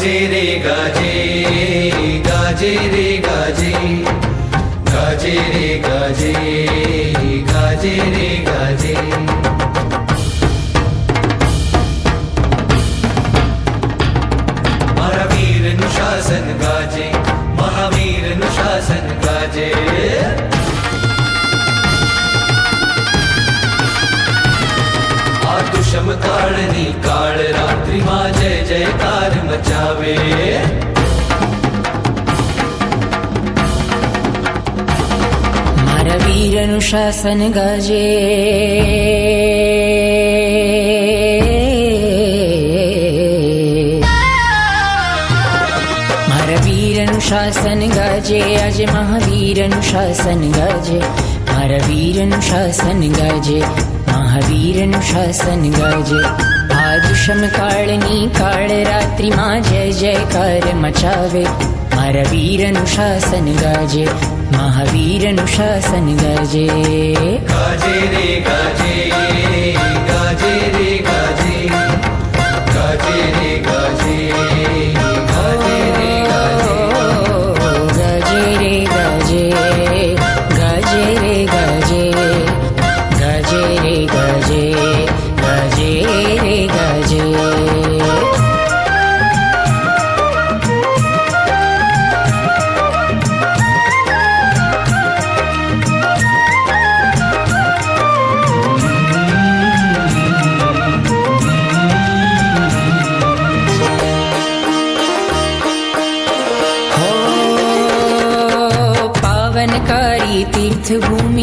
गाजे रे गाजे गाजे रे गाजे गाजे रे गाजे गाजे रे गाजे महावीर अनुशासन गाजे महावीर अनुशासन गाजे समकाळनी काळ रात्रि मा जय जयकार मचावे मारा वीर अनुशासन गाजे मारा वीर अनुशासन गाजे आज महावीर अनुशासन गाजे मारा वीर अनुशासन गाजे महावीर अनुशासन गाजे आदुषम काळनी काळ रात्रि मा जय जयकार मचावे मारा वीर अनुशासन गाजे महावीर अनुशासन गाजे गाजे रे गाजे गाजे रे गाजे गाजे रे गाजे गाजे रे गाजे रे गाजे गाजे रे गाजे गाजे रे गाजे गाजे रे गाजे पावनकारी तीर्थ भूमि